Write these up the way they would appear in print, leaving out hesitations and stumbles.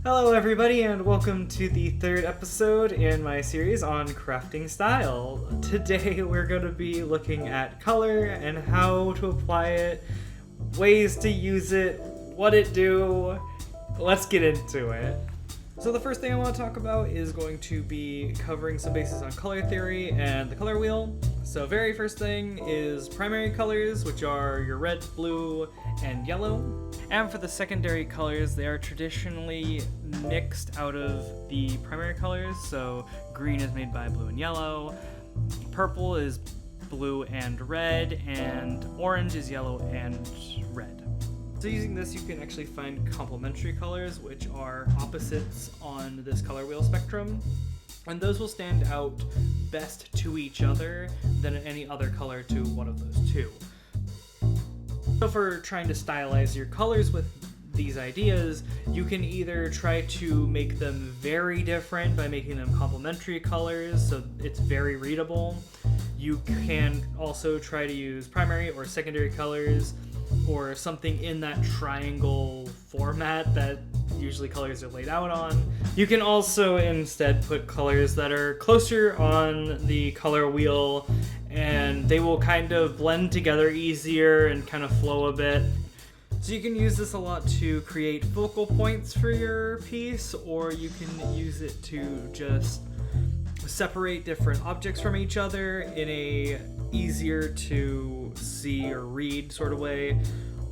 Hello everybody and welcome to the third episode in my series on crafting style. Today we're going to be looking at color and how to apply it, ways to use it, what it do. Let's get into it. So the first thing I want to talk about is going to be covering some bases on color theory and the color wheel. So very first thing is primary colors, which are your red, blue, and yellow. And for the secondary colors, they are traditionally mixed out of the primary colors. So green is made by blue and yellow, purple is blue and red, and orange is yellow and red. So using this, you can actually find complementary colors, which are opposites on this color wheel spectrum. And those will stand out best to each other than any other color to one of those two. So for trying to stylize your colors with these ideas, you can either try to make them very different by making them complementary colors so it's very readable. You can also try to use primary or secondary colors or something in that triangle format that usually colors are laid out on. You can also instead put colors that are closer on the color wheel and they will kind of blend together easier and kind of flow a bit. So you can use this a lot to create focal points for your piece, or you can use it to just separate different objects from each other in a easier to see or read sort of way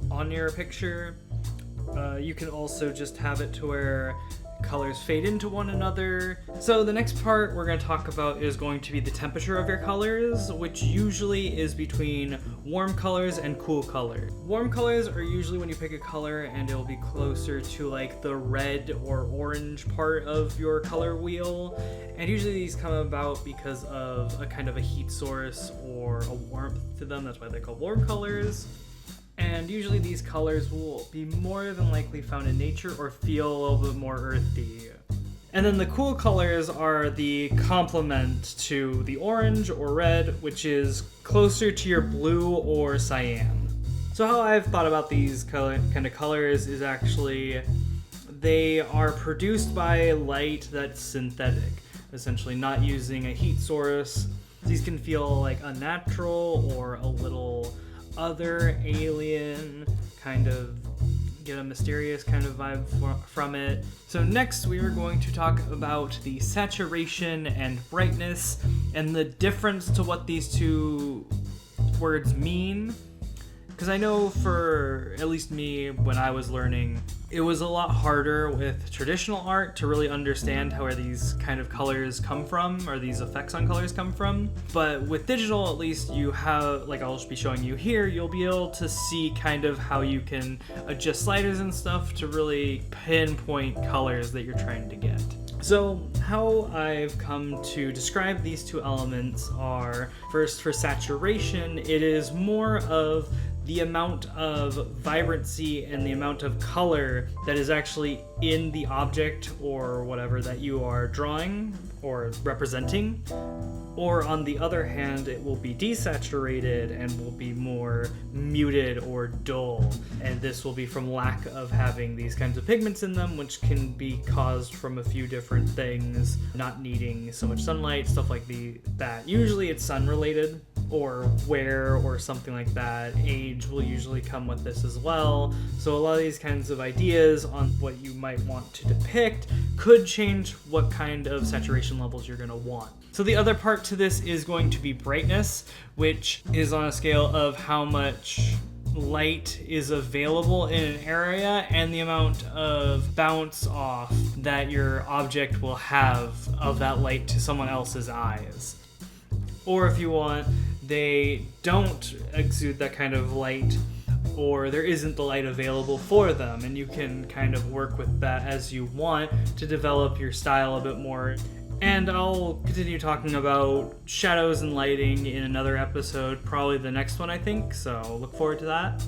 on your picture. You can also just have it to where colors fade into one another. So the next part we're going to talk about is going to be the temperature of your colors, which usually is between warm colors and cool colors. Warm colors are usually when you pick a color and it'll be closer to like the red or orange part of your color wheel. And usually these come about because of a kind of a heat source or a warmth to them. That's why they're called warm colors. And usually these colors will be more than likely found in nature or feel a little bit more earthy. And then the cool colors are the complement to the orange or red, which is closer to your blue or cyan. So how I've thought about these kind of colors is actually they are produced by light that's synthetic, essentially not using a heat source. These can feel like unnatural or a little other, alien, kind of get a mysterious kind of vibe from it. So next we are going to talk about the saturation and brightness and the difference to what these two words mean. Because I know for at least me, when I was learning, it was a lot harder with traditional art to really understand how these kind of colors come from, or these effects on colors come from. But with digital, at least you have, like I'll just be showing you here, you'll be able to see kind of how you can adjust sliders and stuff to really pinpoint colors that you're trying to get. So how I've come to describe these two elements are, first for saturation, it is more of the amount of vibrancy and the amount of color that is actually in the object or whatever that you are drawing or representing. Or on the other hand, it will be desaturated and will be more muted or dull. And this will be from lack of having these kinds of pigments in them, which can be caused from a few different things, not needing so much sunlight, stuff like that. Usually it's sun related, or wear or something like that. Age will usually come with this as well. So a lot of these kinds of ideas on what you might want to depict could change what kind of saturation levels you're going to want. So the other part to this is going to be brightness, which is on a scale of how much light is available in an area and the amount of bounce off that your object will have of that light to someone else's eyes. Or if you want, they don't exude that kind of light, or there isn't the light available for them, and you can kind of work with that as you want to develop your style a bit more. And I'll continue talking about shadows and lighting in another episode, probably the next one I think, so look forward to that.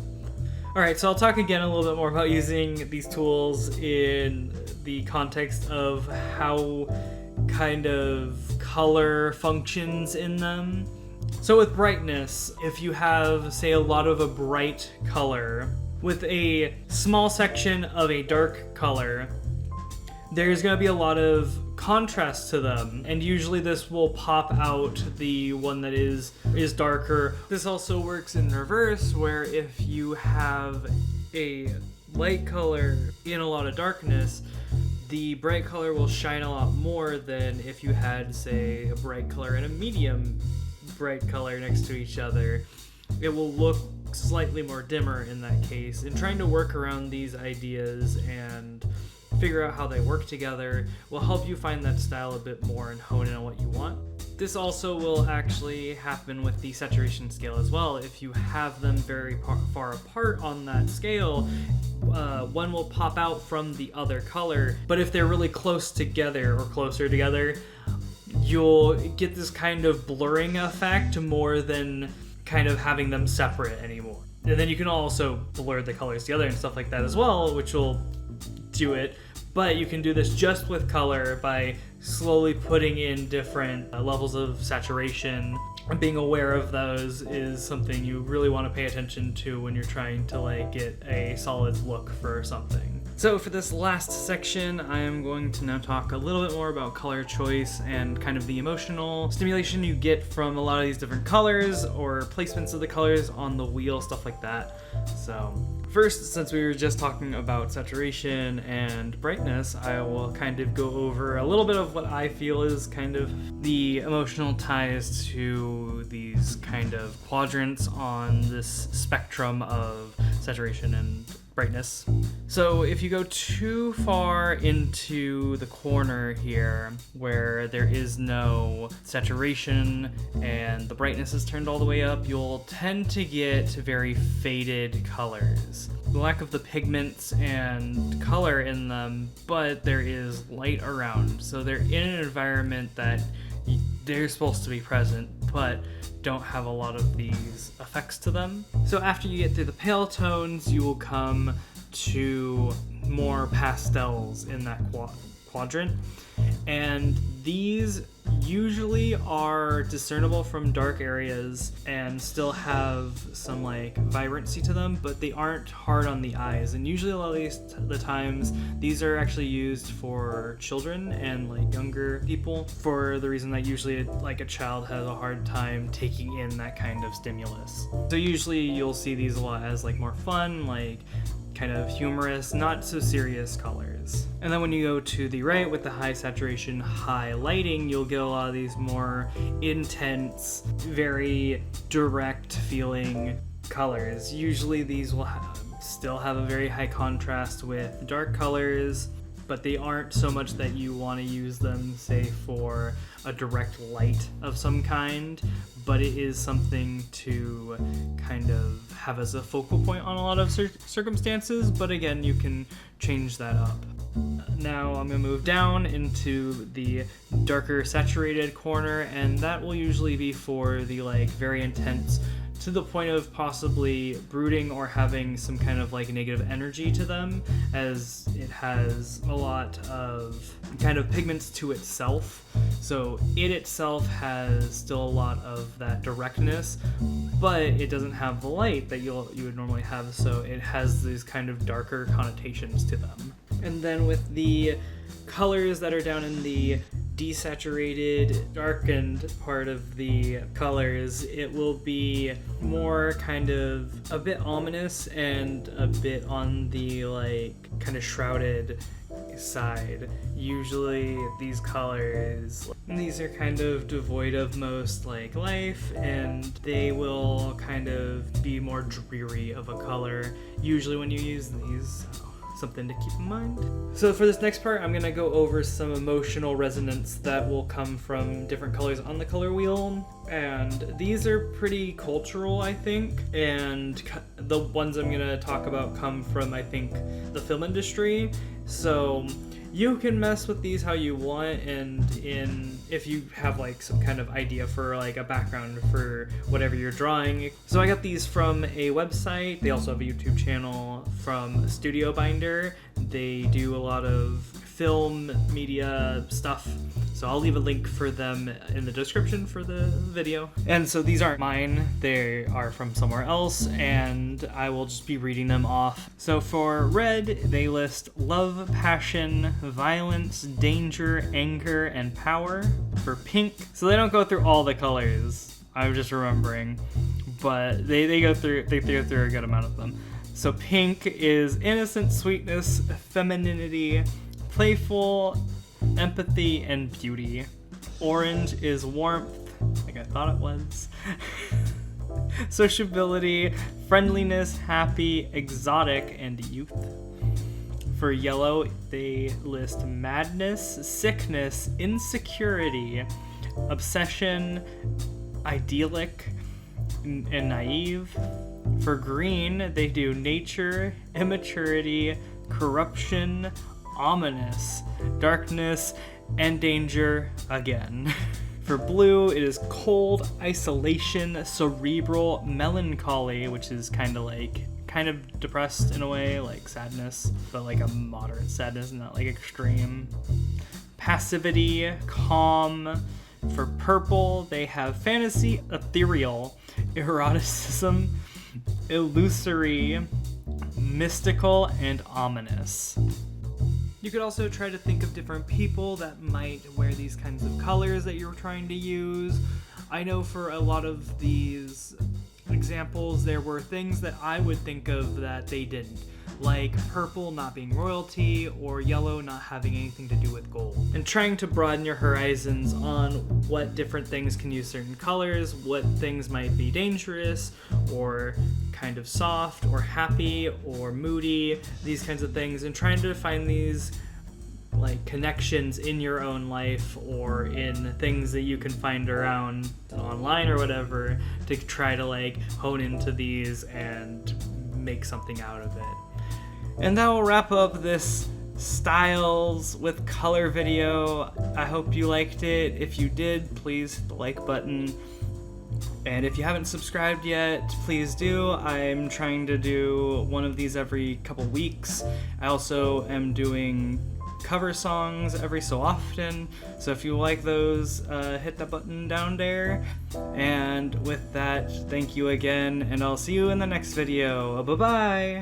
Alright, so I'll talk again a little bit more about using these tools in the context of how kind of color functions in them. So with brightness, if you have, say, a lot of a bright color with a small section of a dark color, there's going to be a lot of contrast to them, and usually this will pop out the one that is darker. This also works in reverse, where if you have a light color in a lot of darkness, the bright color will shine a lot more than if you had, say, a bright color and a medium bright color next to each other. It will look slightly more dimmer in that case. And trying to work around these ideas and figure out how they work together will help you find that style a bit more and hone in on what you want. This also will actually happen with the saturation scale as well. If you have them very far apart on that scale, one will pop out from the other color, but if they're really close together or closer together, you'll get this kind of blurring effect more than kind of having them separate anymore. And then you can also blur the colors together and stuff like that as well, which will do it. But you can do this just with color by slowly putting in different levels of saturation. And being aware of those is something you really want to pay attention to when you're trying to like get a solid look for something. So for this last section, I am going to now talk a little bit more about color choice and kind of the emotional stimulation you get from a lot of these different colors or placements of the colors on the wheel, stuff like that. So first, since we were just talking about saturation and brightness, I will kind of go over a little bit of what I feel is kind of the emotional ties to these kind of quadrants on this spectrum of saturation and brightness. So if you go too far into the corner here where there is no saturation and the brightness is turned all the way up, you'll tend to get very faded colors. The lack of the pigments and color in them, but there is light around. So they're in an environment that they're supposed to be present, but don't have a lot of these effects to them. So after you get through the pale tones, you will come to more pastels in that quadrant. And these usually are discernible from dark areas and still have some like vibrancy to them, but they aren't hard on the eyes. And usually a lot of the times these are actually used for children and like younger people, for the reason that usually like a child has a hard time taking in that kind of stimulus. So usually you'll see these a lot as like more fun, like kind of humorous, not so serious colors. And then when you go to the right with the high saturation, high lighting, you'll get a lot of these more intense, very direct feeling colors. Usually these will still have a very high contrast with dark colors, but they aren't so much that you want to use them, say, for a direct light of some kind, but it is something to kind of have as a focal point on a lot of circumstances, but again, you can change that up. Now I'm going to move down into the darker saturated corner, and that will usually be for the like very intense, to the point of possibly brooding or having some kind of like negative energy to them, as it has a lot of kind of pigments to itself. So it itself has still a lot of that directness, but it doesn't have the light that you would normally have, so it has these kind of darker connotations to them. And then with the colors that are down in the desaturated, darkened part of the colors, it will be more kind of a bit ominous and a bit on the like kind of shrouded side. Usually these colors, these are kind of devoid of most like life, and they will kind of be more dreary of a color usually when you use these. So something to keep in mind. So for this next part, I'm going to go over some emotional resonance that will come from different colors on the color wheel, and these are pretty cultural, I think, and the ones I'm going to talk about come from, I think, the film industry. So you can mess with these how you want, and if you have like some kind of idea for like a background for whatever you're drawing. So I got these from a website. They also have a YouTube channel from Studio Binder. They do a lot of film media stuff. So I'll leave a link for them in the description for the video. And so these aren't mine, they are from somewhere else, and I will just be reading them off. So for red, they list love, passion, violence, danger, anger, and power. For pink, so they don't go through all the colors, I'm just remembering, but they go through a good amount of them. So pink is innocent sweetness, femininity, playful, empathy, and beauty. Orange is warmth, like I thought it was. Sociability, friendliness, happy, exotic, and youth. For yellow, they list madness, sickness, insecurity, obsession, idyllic, and naive. For green, they do nature, immaturity, corruption, ominous, darkness, and danger again. For blue, it is cold, isolation, cerebral, melancholy, which is kind of depressed in a way, like sadness, but like a moderate sadness, not like extreme. Passivity, calm. For purple, they have fantasy, ethereal, eroticism, illusory, mystical, and ominous. You could also try to think of different people that might wear these kinds of colors that you're trying to use. I know for a lot of these examples, there were things that I would think of that they didn't. Like purple not being royalty, or yellow not having anything to do with gold. And trying to broaden your horizons on what different things can use certain colors, what things might be dangerous, or kind of soft, or happy, or moody, these kinds of things, and trying to find these like connections in your own life or in things that you can find around online or whatever to try to like hone into these and make something out of it. And that will wrap up this styles with color video. I hope you liked it. If you did, please hit the like button. And if you haven't subscribed yet, please do. I'm trying to do one of these every couple weeks. I also am doing cover songs every so often. So if you like those, hit that button down there. And with that, thank you again, and I'll see you in the next video. Bye-bye!